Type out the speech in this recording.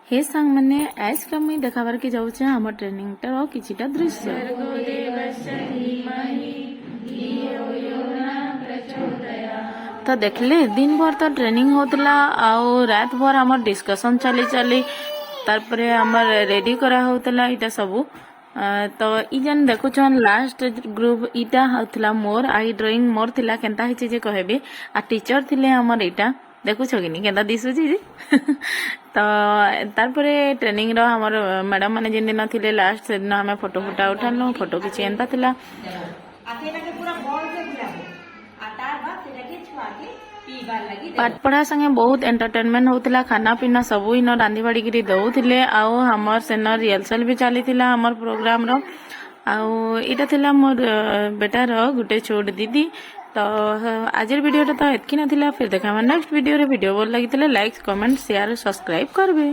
हे सांग मैंने आज का मुई देखाबार के जाऊे आम ट्रेनिंग टर किछिटा दृश्य। तो देखले दिन भर तो ट्रेनिंग होतला आउ रात भर आम डिस्कशन चली चली तारपरे आमर रेडी करा होतला इटा सबू। तो ई जन देखुछन लास्ट ग्रुप इटा होतला मोर आई ड्राइंग मोर थिला केनता हिचे जे कहबे आ टीचर थिले हमर इटा देखुछ कि नहीं केनता दिसुची तो तारपरे ट्रेनिंग रो हमर मैडम माने जिन दिन थिले लास्ट से दिन हमें फोटो फुटा उठालो फोटो किछि एंता थिला पाठ पढ़ा संगे बहुत एंटरटेनमेंट होतला खाना पीना सबू इन रांधी बाड़ी गिरी दउथिले आउ हमर सेन रिहर्सल भी चलीथिला हमर प्रोग्राम रो आउ इटा थिला मोर बेटार गुटे छोट दीदी। तो आज वीडियो तो एतकी ना थिला फिर देखा नेक्स्ट वीडियो रे वीडियो भल लगी लाइक कमेंट शेयर सब्सक्राइब करबे।